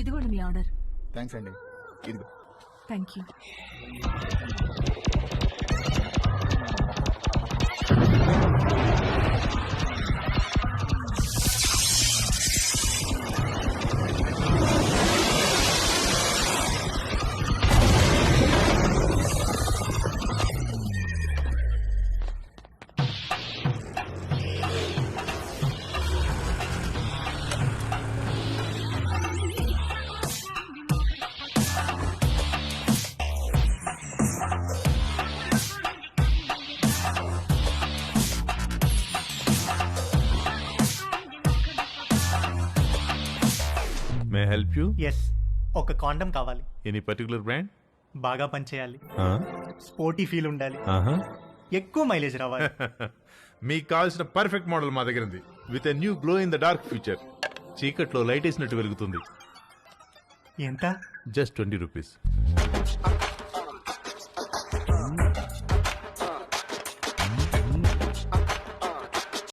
ఇదిగోండి మీ order. Thanks అండి. ఇదిగో. Thank you. May help you? Yes, ఒక కాండం కావాలి. Any particular brand? బాగా పనిచేయాలి, స్పోర్టీ ఫీల్ ఉండాలి, ఎక్కువ మైలేజ్ రావాలి. మీకు కావాల్సిన పర్ఫెక్ట్ మోడల్ మా దగ్గర ఉంది. With a new glow in the dark future. చీకట్లో లైట్ వేసినట్టు వెలుగుతుంది. ఎంత? Just 20 rupees.